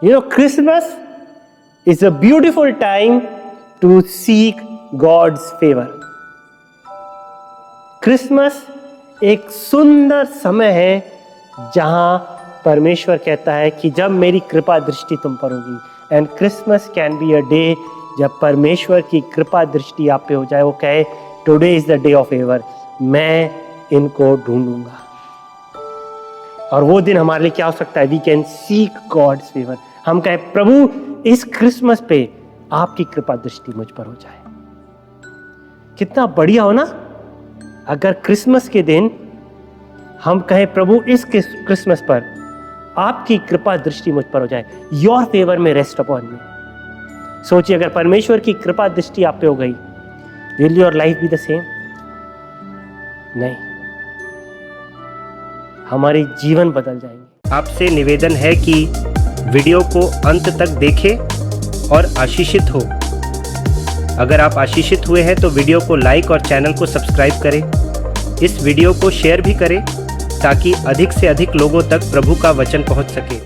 Christmas is a beautiful time to seek God's favor. Christmas एक सुंदर समय है जहां परमेश्वर कहता है कि जब मेरी कृपा दृष्टि तुम पर होगी। And Christmas can be a day जब परमेश्वर की कृपा दृष्टि आप पे हो जाए, वो कहे today is the day of favour, मैं इनको ढूंढूंगा। और वो दिन हमारे लिए क्या हो सकता है? We can seek God's favour. हम कहे प्रभु इस क्रिसमस पे आपकी कृपा दृष्टि मुझ पर हो जाए। कितना बढ़िया हो ना अगर क्रिसमस के दिन हम कहें प्रभु इस क्रिसमस पर आपकी कृपा दृष्टि मुझ पर हो जाए, योर फेवर में रेस्ट अपॉन मी। सोचिए अगर परमेश्वर की कृपा दृष्टि आप पे हो गई, will your life be the same? नहीं, हमारे जीवन बदल जाएंगे। आपसे निवेदन है कि वीडियो को अंत तक देखें और आशीषित हो। अगर आप आशीषित हुए हैं तो वीडियो को लाइक और चैनल को सब्सक्राइब करें। इस वीडियो को शेयर भी करें ताकि अधिक से अधिक लोगों तक प्रभु का वचन पहुंच सके।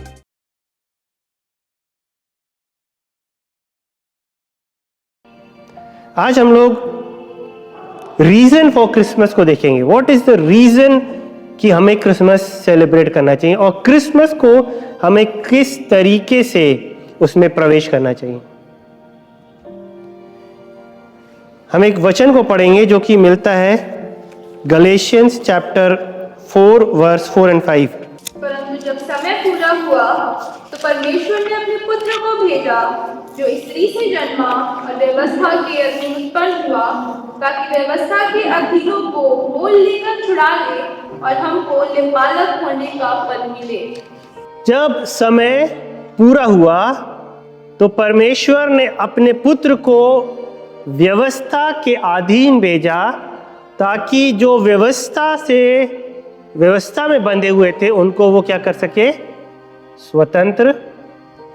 आज हम लोग रीजन फॉर क्रिसमस को देखेंगे। व्हाट इज द रीजन कि हमें क्रिसमस सेलिब्रेट करना चाहिए और क्रिसमस को हमें किस तरीके से उसमें प्रवेश करना चाहिए। हम एक वचन को पढ़ेंगे जो कि मिलता है गलेशियंस चैप्टर 4 वर्स 4 and 5। परंतु जब समय पूरा हुआ तो परमेश्वर ने अपने पुत्र को भेजा जो स्त्री से जन्मा और व्यवस्था के अधीन उत्पन्न हुआ, ताकि व्यवस्था के अधीनों को मोल लेकर छुड़ा ले और हमको लिंबालक होने का पद मिले। जब समय पूरा हुआ तो परमेश्वर ने अपने पुत्र को व्यवस्था के अधीन भेजा ताकि जो व्यवस्था में बंधे हुए थे उनको वो क्या कर सके? स्वतंत्र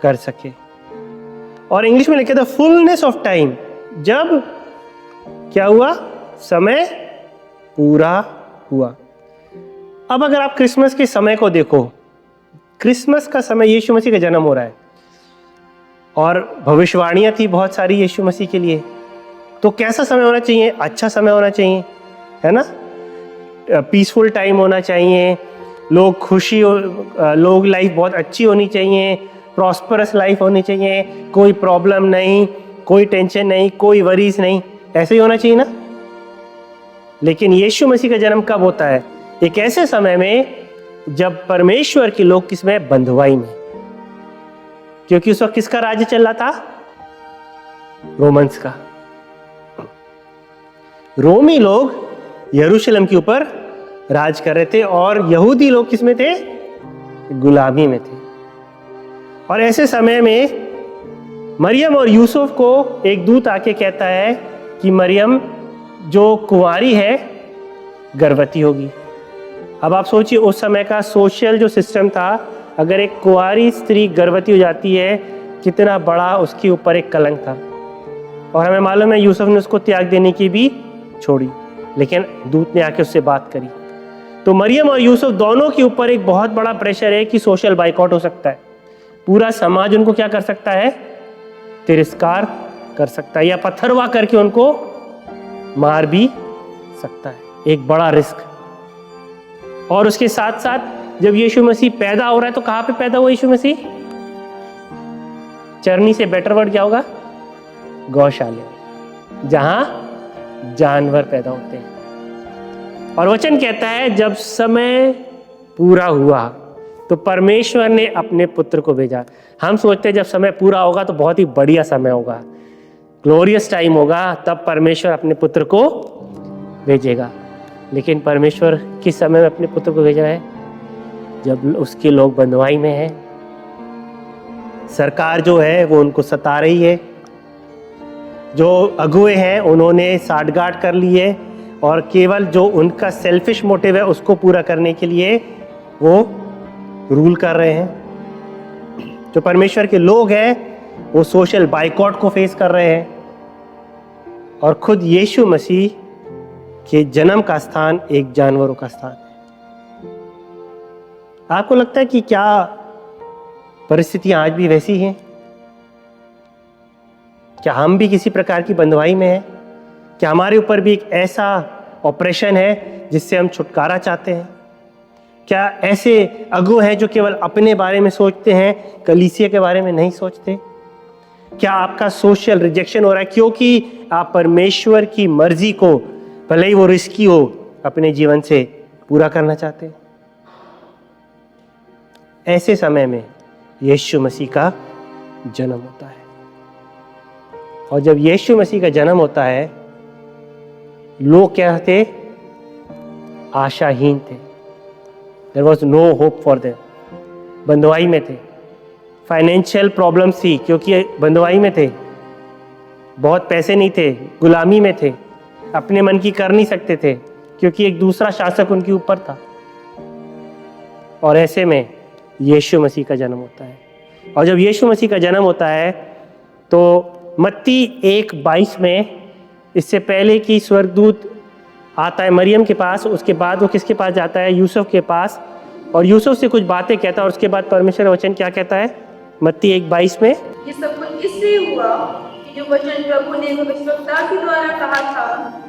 कर सके। और इंग्लिश में लिखा था फुलनेस ऑफ टाइम। जब क्या हुआ? समय पूरा हुआ। अब अगर आप क्रिसमस के समय को देखो, क्रिसमस का समय यीशु मसीह का जन्म हो रहा है और भविष्यवाणियां थी बहुत सारी यीशु मसीह के लिए। तो कैसा समय होना चाहिए? अच्छा समय होना चाहिए, है ना? पीसफुल टाइम होना चाहिए, लोग खुशी हो, लोग लाइफ बहुत अच्छी होनी चाहिए, प्रॉस्परस लाइफ होनी चाहिए, कोई प्रॉब्लम नहीं, कोई टेंशन नहीं, कोई वरीज नहीं, ऐसे ही होना चाहिए ना। लेकिन यीशु मसीह का जन्म कब होता है? एक ऐसे समय में जब परमेश्वर के लोग किसमें? बंधुआई में। क्योंकि उस वक्त किसका राज्य चल रहा था? रोमन्स का। रोमी लोग यरूशलेम के ऊपर राज कर रहे थे और यहूदी लोग किसमें थे? गुलामी में थे। और ऐसे समय में मरियम और यूसुफ को एक दूत आके कहता है कि मरियम जो कुंवारी है गर्भवती होगी। अब आप सोचिए उस समय का सोशल जो सिस्टम था, अगर एक कुंवारी स्त्री गर्भवती हो जाती है कितना बड़ा उसके ऊपर एक कलंक था। और हमें मालूम है यूसुफ ने उसको त्याग देने की भी छोड़ी, लेकिन दूत ने आके उससे बात करी। तो मरियम और यूसुफ दोनों के ऊपर एक बहुत बड़ा प्रेशर है कि सोशल बाइकआउट हो सकता है। पूरा समाज उनको क्या कर सकता है? तिरस्कार कर सकता है या पत्थरवा करके उनको मार भी सकता है। एक बड़ा रिस्क। और उसके साथ साथ जब यीशु मसीह पैदा हो रहा है तो कहां पे पैदा हुआ यीशु मसीह? चरनी से बेटर वर्ड क्या होगा? गौशाले, जहां जानवर पैदा होते हैं। और वचन कहता है जब समय पूरा हुआ तो परमेश्वर ने अपने पुत्र को भेजा। हम सोचते हैं जब समय पूरा होगा तो बहुत ही बढ़िया समय होगा, ग्लोरियस टाइम होगा, तब परमेश्वर अपने पुत्र को भेजेगा। लेकिन परमेश्वर किस समय में अपने पुत्र को भेजा है? जब उसके लोग बंधुआई में हैं। सरकार जो है वो उनको सता रही है, जो अगुए हैं उन्होंने साठगांठ कर ली है और केवल जो उनका सेल्फिश मोटिव है उसको पूरा करने के लिए वो रूल कर रहे हैं। जो परमेश्वर के लोग हैं वो सोशल बाइकआउट को फेस कर रहे हैं। और खुद यीशु मसीह के जन्म का स्थान एक जानवरों का स्थान है। आपको लगता है कि क्या परिस्थितियां आज भी वैसी हैं? क्या हम भी किसी प्रकार की बंधुआई में हैं? क्या हमारे ऊपर भी एक ऐसा ऑपरेशन है जिससे हम छुटकारा चाहते हैं? क्या ऐसे अगुव हैं जो केवल अपने बारे में सोचते हैं, कलीसिया के बारे में नहीं सोचते? क्या आपका सोशल रिजेक्शन हो रहा है क्योंकि आप परमेश्वर की मर्जी को, भले ही वो रिस्की हो, अपने जीवन से पूरा करना चाहते हैं? ऐसे समय में यीशु मसीह का जन्म होता है। और जब यीशु मसीह का जन्म होता है, लोग क्या थे? आशाहीन थे। There was no hope for them. बंधुआई में थे, फाइनेंशियल प्रॉब्लम्स थी क्योंकि बंधुआई में थे, बहुत पैसे नहीं थे, गुलामी में थे, अपने मन की कर नहीं सकते थे क्योंकि एक दूसरा शासक उनके ऊपर था। और ऐसे में यीशु मसीह का जन्म होता है। और जब यीशु मसीह का जन्म होता है तो मत्ती 1:22 में, इससे पहले कि स्वर्गदूत आता है मरियम के पास, उसके बाद वो किसके पास जाता है? यूसुफ के पास, और यूसुफ से कुछ बातें कहता है, और उसके बाद परमेश्वर का वचन क्या कहता है? मत्ती 1:22 में, ये सब कुछ इसलिए हुआ कि जो वचन प्रभु ने भविष्यवक्ता के द्वारा कहा था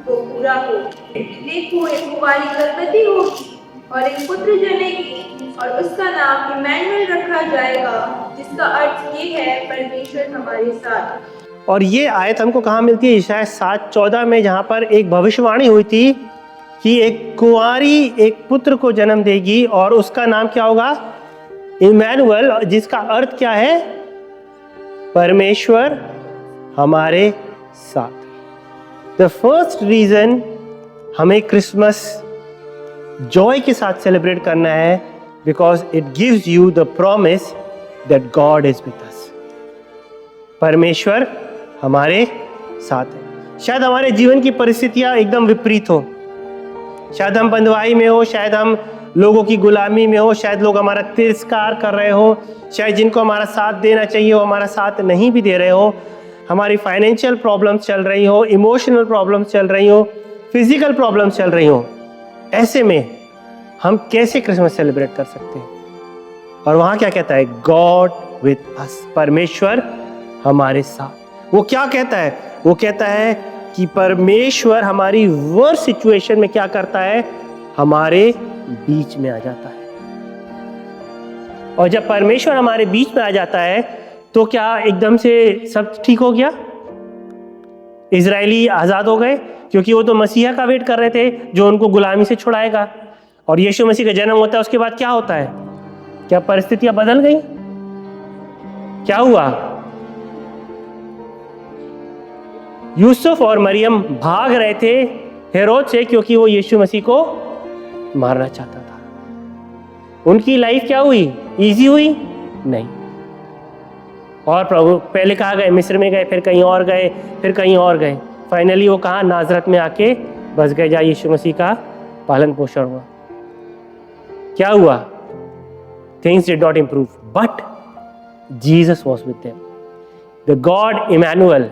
वो पूरा हो। देखो, एक कुंवारी गर्भवती होगी और एक पुत्र जनेगी और उसका नाम इमैनुएल रखा जाएगा, जिसका अर्थ ये है परमेश्वर हमारे साथ। और ये आयत हमको कहाँ मिलती है? इशाया 7:14 में, जहाँ पर एक भविष्यवाणी हुई थी कि एक कुंवारी एक पुत्र को जन्म देगी और उसका नाम क्या होगा? इमैनुएल, जिसका अर्थ क्या है? परमेश्वर हमारे साथ। द फर्स्ट रीजन हमें क्रिसमस जॉय के साथ सेलिब्रेट करना है, because it gives you the promise that God is with us. परमेश्वर हमारे साथ है। शायद हमारे जीवन की परिस्थितियां एकदम विपरीत हो, शायद हम बंधुआई में हो, शायद हम लोगों की गुलामी में हो, शायद लोग हमारा तिरस्कार कर रहे हो, शायद जिनको हमारा साथ देना चाहिए वो हमारा साथ नहीं भी दे रहे हो, हमारी फाइनेंशियल प्रॉब्लम्स चल रही हो, इमोशनल प्रॉब्लम्स चल रही हो, फिजिकल प्रॉब्लम्स चल रही हो। ऐसे में हम कैसे क्रिसमस सेलिब्रेट कर सकते हैं? और वहां क्या कहता है? गॉड विद अस, परमेश्वर हमारे साथ। वो क्या कहता है? वो कहता है कि परमेश्वर हमारी वर्स्ट सिचुएशन में क्या करता है? हमारे बीच में आ जाता है। और जब परमेश्वर हमारे बीच में आ जाता है तो क्या एकदम से सब ठीक हो गया? इजरायली आजाद हो गए? क्योंकि वो तो मसीहा का वेट कर रहे थे जो उनको गुलामी से छुड़ाएगा। और यीशु मसीह का जन्म होता है, उसके बाद क्या होता है? क्या परिस्थितियां बदल गई? क्या हुआ? यूसुफ और मरियम भाग रहे थे हेरोद से क्योंकि वो यीशु मसीह को मारना चाहता था। उनकी लाइफ क्या हुई? इजी हुई? नहीं। और प्रभु पहले कहाँ गए? मिस्र में गए, फिर कहीं और गए, फिर कहीं और गए, फाइनली वो कहाँ? नाजरत में आके बस गए, जहाँ यीशु मसीह का पालन पोषण हुआ। क्या हुआ? Things did not improve, but Jesus was with them. The God Immanuel,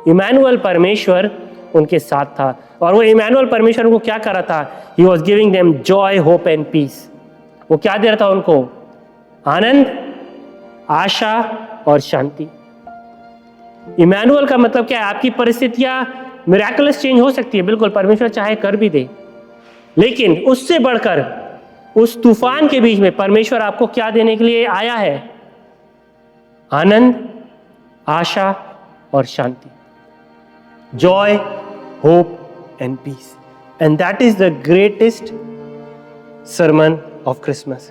Immanuel परमेश्वर उनके साथ था। और वो इमैनुअल परमेश्वर उनको क्या कर रहा था? He was giving them joy, hope and peace. वो क्या दे रहा था उनको? आनंद, आशा और शांति। इमैनुअल का मतलब क्या है? आपकी परिस्थितियां मिरेकलस चेंज हो सकती है, बिल्कुल, परमेश्वर चाहे कर भी दे, लेकिन उससे बढ़कर उस तूफान के बीच में परमेश्वर आपको क्या देने के लिए आया है? आनंद, आशा और शांति। Joy, hope and peace. And that is the greatest sermon of Christmas.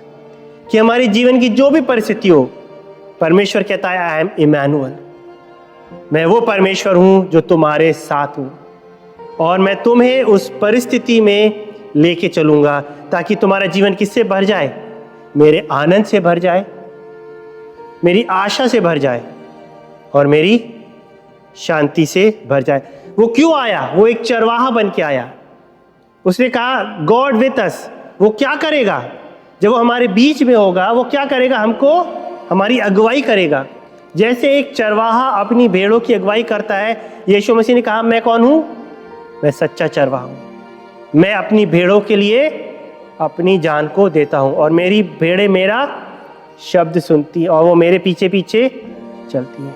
कि हमारे जीवन की जो भी परिस्थिति हो, परमेश्वर कहता है आई एम इमैनुअल, मैं वो परमेश्वर हूं जो तुम्हारे साथ हूं, और मैं तुम्हें उस परिस्थिति में लेके चलूंगा ताकि तुम्हारा जीवन किससे भर जाए? मेरे आनंद से भर जाए, मेरी आशा से भर जाए और मेरी शांति से भर जाए। वो क्यों आया? वो एक चरवाहा बन के आया। उसने कहा गॉड विद अस। वो क्या करेगा? जब वो हमारे बीच में होगा, वो क्या करेगा? हमको, हमारी अगुवाई करेगा। जैसे एक चरवाहा अपनी भेड़ों की अगुवाई करता है, यीशु मसीह ने कहा मैं कौन हूं? मैं सच्चा चरवाहा हूं, मैं अपनी भेड़ों के लिए अपनी जान को देता हूं और मेरी भेड़ें मेरा शब्द सुनती और वो मेरे पीछे पीछे चलती है।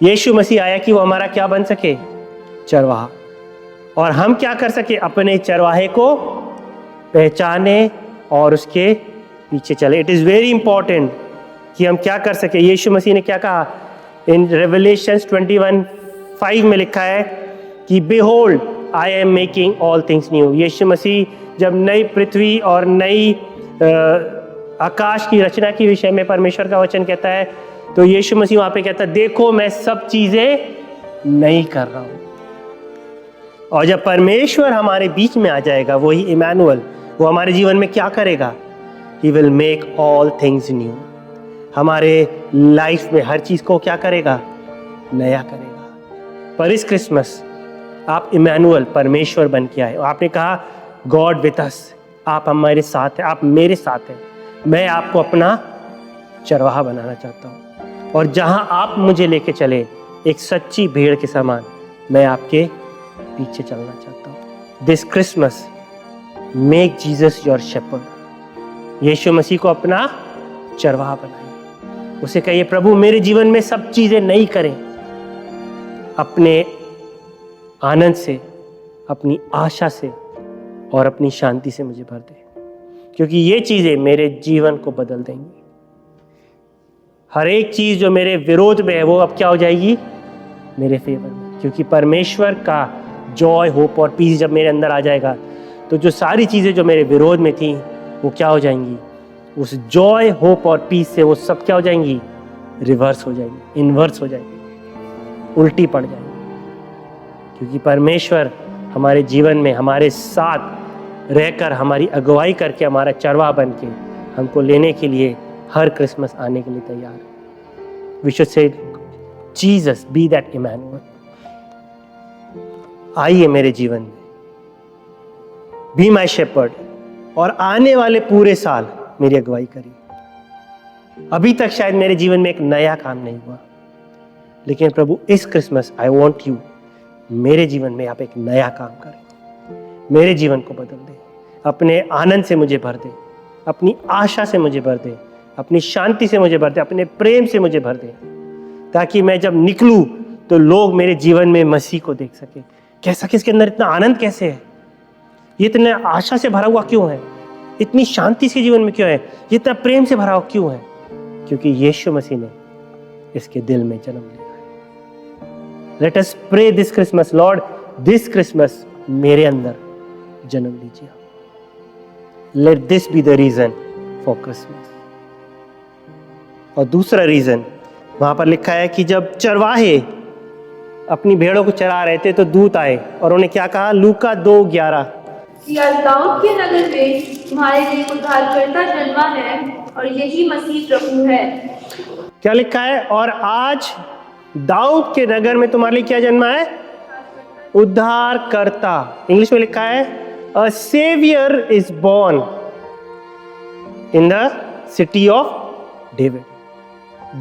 यीशु मसीह आया कि वो हमारा क्या बन सके? चरवाहा। और हम क्या कर सके? अपने चरवाहे को पहचाने और उसके पीछे चले। इट इज़ वेरी इंपॉर्टेंट कि हम क्या कर सके। यीशु मसीह ने क्या कहा? इन रेवलेशंस 21:5 में लिखा है कि behold I am making all things new. यीशु मसीह जब नई पृथ्वी और नई आकाश की रचना के विषय में परमेश्वर का वचन कहता है, तो यीशु मसीह वहां पे कहता है, देखो मैं सब चीजें नई कर रहा हूं। और जब परमेश्वर हमारे बीच में आ जाएगा, वही इमैनुअल, वो हमारे जीवन में क्या करेगा? He will make all things new. हमारे लाइफ में हर चीज को क्या करेगा? नया करेगा। पर इस क्रिसमस आप इमैनुअल, परमेश्वर बन के आए। आपने कहा गॉड विद अस, आप हमारे साथ हैं, आप मेरे साथ हैं। मैं आपको अपना चरवाहा बनाना चाहता हूँ, और जहाँ आप मुझे लेके चले एक सच्ची भेड़ के समान, मैं आपके पीछे चलना चाहता हूँ। This Christmas make Jesus your shepherd. यीशु मसीह को अपना चरवाहा बनाइए। उसे कहिए, प्रभु मेरे जीवन में सब चीजें नई करें। अपने आनंद से, अपनी आशा से और अपनी शांति से मुझे भर दे, क्योंकि ये चीजें मेरे जीवन को बदल देंगी। हर एक चीज जो मेरे विरोध में है वो अब क्या हो जाएगी? मेरे फेवर में। क्योंकि परमेश्वर का जॉय, होप और पीस जब मेरे अंदर आ जाएगा, तो जो सारी चीजें जो मेरे विरोध में थी वो क्या हो जाएंगी? उस जॉय, होप और पीस से वो सब क्या हो जाएंगी? रिवर्स हो जाएंगी, इनवर्स हो जाएंगी, उल्टी पड़ जाएंगी। क्योंकि परमेश्वर हमारे जीवन में हमारे साथ रहकर, हमारी अगुवाई करके, हमारा चरवाहा बन के हमको लेने के लिए हर क्रिसमस आने के लिए तैयार है। We should say Jesus be that Immanuel. आइए मेरे जीवन में, बी माई शेपर्ड, और आने वाले पूरे साल मेरी अगुवाई करिए। अभी तक शायद मेरे जीवन में एक नया काम नहीं हुआ, लेकिन प्रभु इस क्रिसमस आई वॉन्ट यू, मेरे जीवन में आप एक नया काम करें, मेरे जीवन को बदल दे, अपने आनंद से मुझे भर दे, अपनी आशा से मुझे भर दे, अपनी शांति से मुझे भर दे, अपने प्रेम से मुझे भर दे, ताकि मैं जब निकलूं तो लोग मेरे जीवन में मसीह को देख सके। कैसा, किसके अंदर इतना आनंद कैसे है? ये इतना आशा से भरा हुआ क्यों है? इतनी शांति इसके जीवन में क्यों है? ये इतना प्रेम से भरा हुआ क्यों है? क्योंकि यीशु मसीह ने इसके दिल में जन्म लिया है। Let us pray this Christmas, Lord this Christmas मेरे अंदर जन्म लीजिए। Let this be the reason for Christmas. और दूसरा रीजन वहां पर लिखा है कि जब चरवाहे अपनी भेड़ों को चरा रहे थे तो दूत आए और उन्हें क्या कहा? लूका 2:11, दाऊद के नगर में तुम्हारे लिए उद्धारकर्ता जन्मा है और यही मसीह प्रभु है। क्या लिखा है? और आज दाऊद के नगर में तुम्हारे लिए क्या जन्मा है? उद्धारकर्ता। इंग्लिश में लिखा है a saviour is born in the city of David.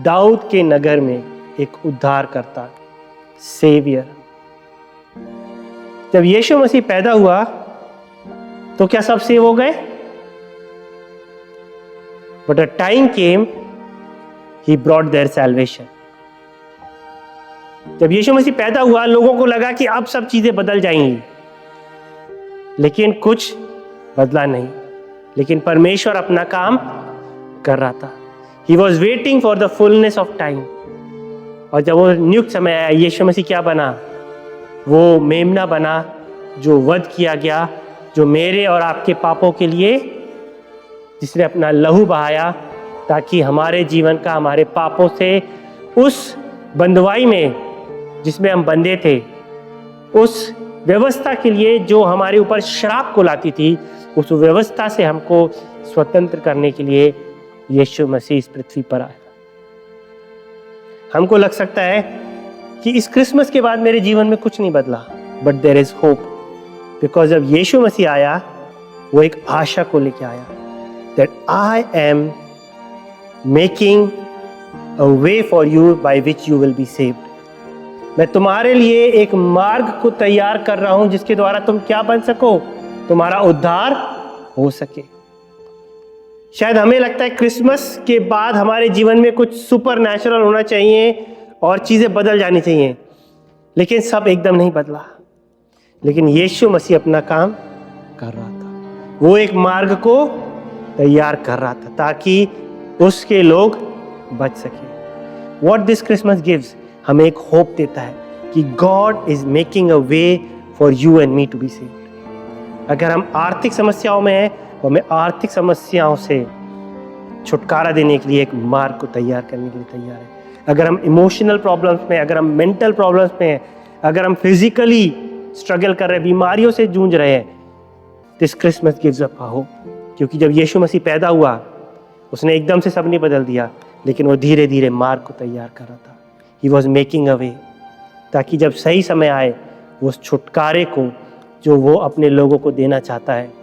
Dawood के नगर में एक उद्धारकर्ता, सेवियर। जब यीशु मसीह पैदा हुआ तो क्या सब सेव हो गए? But a time came he brought their salvation. जब यीशु मसीह पैदा हुआ, लोगों को लगा कि अब सब चीजें बदल जाएंगी, लेकिन कुछ बदला नहीं। लेकिन परमेश्वर अपना काम कर रहा था। He was waiting for the fullness of time। और जब वो नियुक्त समय आया, यीशु मसीह क्या बना? वो मेमना बना जो वध किया गया, जो मेरे और आपके पापों के लिए, जिसने अपना लहू बहाया, ताकि हमारे जीवन का, हमारे पापों से, उस बंधुआई में जिसमें हम बंधे थे, उस व्यवस्था के लिए जो हमारे ऊपर श्राप को लाती थी, उस व्यवस्था से हमको स्वतंत्र करने के लिए यीशु मसीह इस पृथ्वी पर आया। हमको लग सकता है कि इस क्रिसमस के बाद मेरे जीवन में कुछ नहीं बदला, but there is hope, because जब यीशु मसीह आया, वो एक आशा को लेके आया, that I am making a way for you by which you will be saved. मैं तुम्हारे लिए एक मार्ग को तैयार कर रहा हूं जिसके द्वारा तुम क्या बन सको? तुम्हारा उद्धार हो सके। शायद हमें लगता है क्रिसमस के बाद हमारे जीवन में कुछ सुपर नेचुरल होना चाहिए और चीज़ें बदल जानी चाहिए, लेकिन सब एकदम नहीं बदला। लेकिन यीशु मसीह अपना काम कर रहा था, वो एक मार्ग को तैयार कर रहा था ताकि उसके लोग बच सके। वॉट दिस क्रिसमस गिव्स, हमें एक होप देता है कि God is making a way for you and me to be saved. अगर हम आर्थिक समस्याओं में हैं तो हमें आर्थिक समस्याओं से छुटकारा देने के लिए एक मार्ग को तैयार करने के लिए तैयार है। अगर हम इमोशनल प्रॉब्लम्स में, अगर हम मेंटल प्रॉब्लम्स में हैं, अगर हम फिजिकली स्ट्रगल कर रहे हैं, बीमारियों से जूझ रहे हैं, this Christmas gives up hope. क्योंकि जब यीशु मसीह पैदा हुआ, उसने एकदम से सब नहीं बदल दिया, लेकिन वो धीरे धीरे मार्ग को तैयार कर रहा था। ही वॉज मेकिंग अ वे, ताकि जब सही समय आए वो उस छुटकारे को जो वो अपने लोगों को देना चाहता है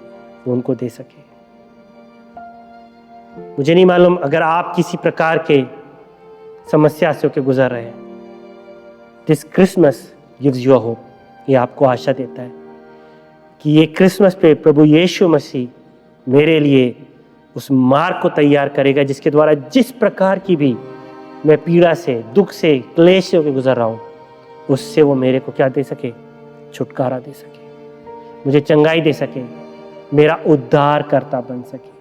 वो उनको दे सके। मुझे नहीं मालूम अगर आप किसी प्रकार के समस्या से होकर गुजर रहे हैं, this Christmas gives you a hope. ये आपको आशा देता है कि ये क्रिसमस पे प्रभु यीशु मसीह मेरे लिए उस मार्ग को तैयार करेगा जिसके द्वारा जिस प्रकार की भी मैं पीड़ा से, दुख से, क्लेश से होकर गुजर रहा हूँ, उससे वो मेरे को क्या दे सके, छुटकारा दे सके, मुझे चंगाई दे सके, मेरा उद्धार करता बन सके।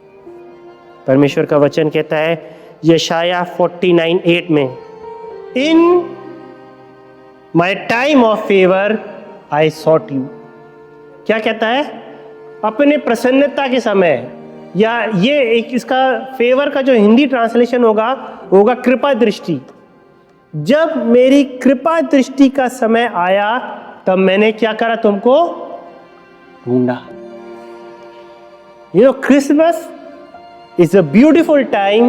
परमेश्वर का वचन कहता है यशाया 49:8 में, in my time of favour I sought you. क्या कहता है? अपने प्रसन्नता के समय, या ये एक इसका फेवर का जो हिंदी ट्रांसलेशन होगा कृपा दृष्टि। जब मेरी कृपा दृष्टि का समय आया तब मैंने क्या करा, तुमको ढूंढा। Christmas is a beautiful time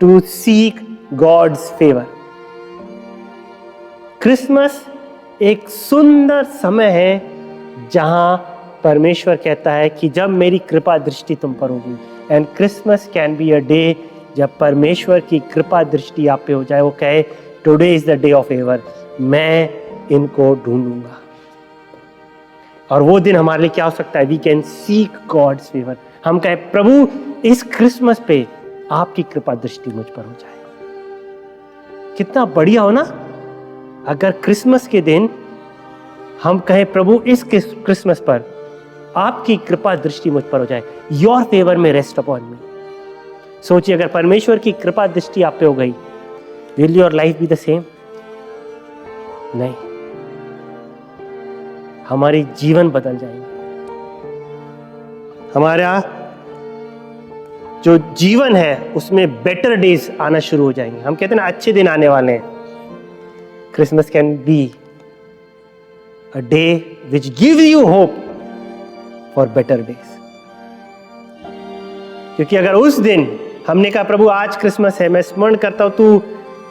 to seek God's favor. Christmas एक सुंदर समय है जहां परमेश्वर कहता है कि जब मेरी कृपा दृष्टि तुम पर होगी। And Christmas can be a day जब परमेश्वर की कृपा दृष्टि आप पे हो जाए, वो कहे today is the day of favour, मैं इनको ढूंढूंगा। और वो दिन हमारे लिए क्या हो सकता है? We can seek God's favour. हम कहे प्रभु इस क्रिसमस पे आपकी कृपा दृष्टि मुझ पर हो जाए। कितना बढ़िया हो ना अगर क्रिसमस के दिन हम कहें प्रभु इस क्रिसमस पर आपकी कृपा दृष्टि मुझ पर हो जाए, योर फेवर में रेस्ट अपॉन मी। सोचिए अगर परमेश्वर की कृपा दृष्टि आप पे हो गई, will your life be the same? नहीं, हमारी जीवन बदल जाएंगे। हमारा जो जीवन है उसमें बेटर डेज आना शुरू हो जाएंगे। हम कहते हैं ना अच्छे दिन आने वाले हैं। Christmas can be a day which give you hope for better days. क्योंकि अगर उस दिन हमने कहा प्रभु आज क्रिसमस है, मैं स्मरण करता हूं तू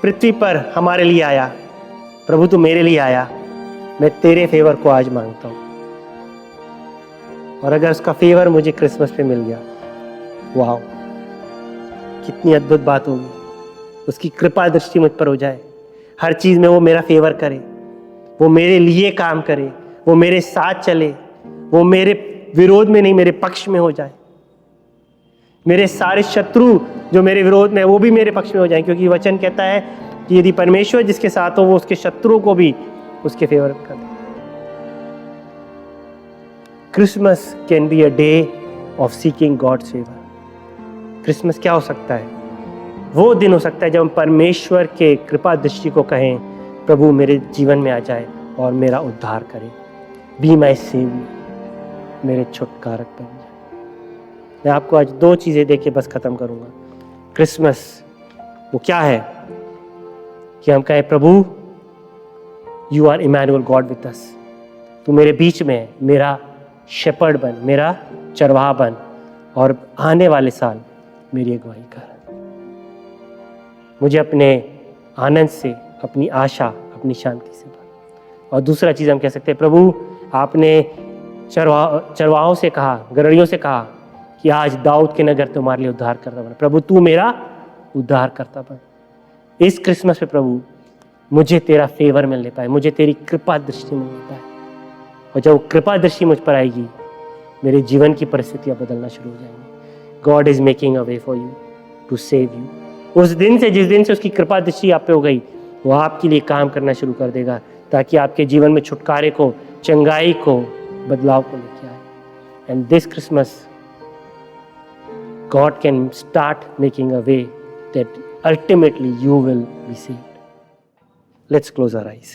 पृथ्वी पर हमारे लिए आया, प्रभु तू मेरे लिए आया, मैं तेरे फेवर को आज मांगता हूं। और अगर उसका फेवर मुझे क्रिसमस पे मिल गया, वाह कितनी अद्भुत बात होगी। उसकी कृपा दृष्टि मुझ पर हो जाए, हर चीज में वो मेरा फेवर करे, वो मेरे लिए काम करे, वो मेरे साथ चले, वो मेरे विरोध में नहीं मेरे पक्ष में हो जाए। मेरे सारे शत्रु जो मेरे विरोध में वो भी मेरे पक्ष में हो जाए, क्योंकि वचन कहता है कि यदि परमेश्वर जिसके साथ हो वो उसके शत्रुओं को भी उसके फेवर कर दे। Christmas can be a day of seeking God's favour. Christmas क्या हो सकता है? वो दिन हो सकता है जब हम परमेश्वर के कृपा दृष्टि को कहें प्रभु मेरे जीवन में आ जाए और मेरा उद्धार करे, बी माई सेवियर, मेरे छुटकारक बन जाए। मैं आपको आज दो चीजें देके बस खत्म करूंगा। क्रिसमस वो क्या है कि हम कहें प्रभु you are Emmanuel God with us, तू मेरे बीच में है, मेरा शेपर्ड बन, मेरा चरवाहा बन, और आने वाले साल मेरी अगुवाई कर। मुझे अपने आनंद से, अपनी आशा, अपनी शांति से भर। और दूसरा चीज़ हम कह सकते हैं प्रभु आपने चरवाहों से कहा, गड़रियों से कहा कि आज दाऊद के नगर तुम्हारे लिए उद्धार करता बन। प्रभु तू मेरा उद्धार करता बन। इस क्रिसमस पे प्रभु मुझे तेरा फेवर मिलने पाए, मुझे तेरी कृपा दृष्टि मिलने पाए, और जब कृपा दृष्टि मुझ पर आएगी मेरे जीवन की परिस्थितियां बदलना शुरू हो जाएंगी। God is making a way for you to save you. उस दिन से, जिस दिन से उसकी कृपा दृष्टि आप पे हो गई, वो आपके लिए काम करना शुरू कर देगा ताकि आपके जीवन में छुटकारे को, चंगाई को, बदलाव को लेके आए। And this Christmas God can start making a way that ultimately you will be saved. Let's close our eyes.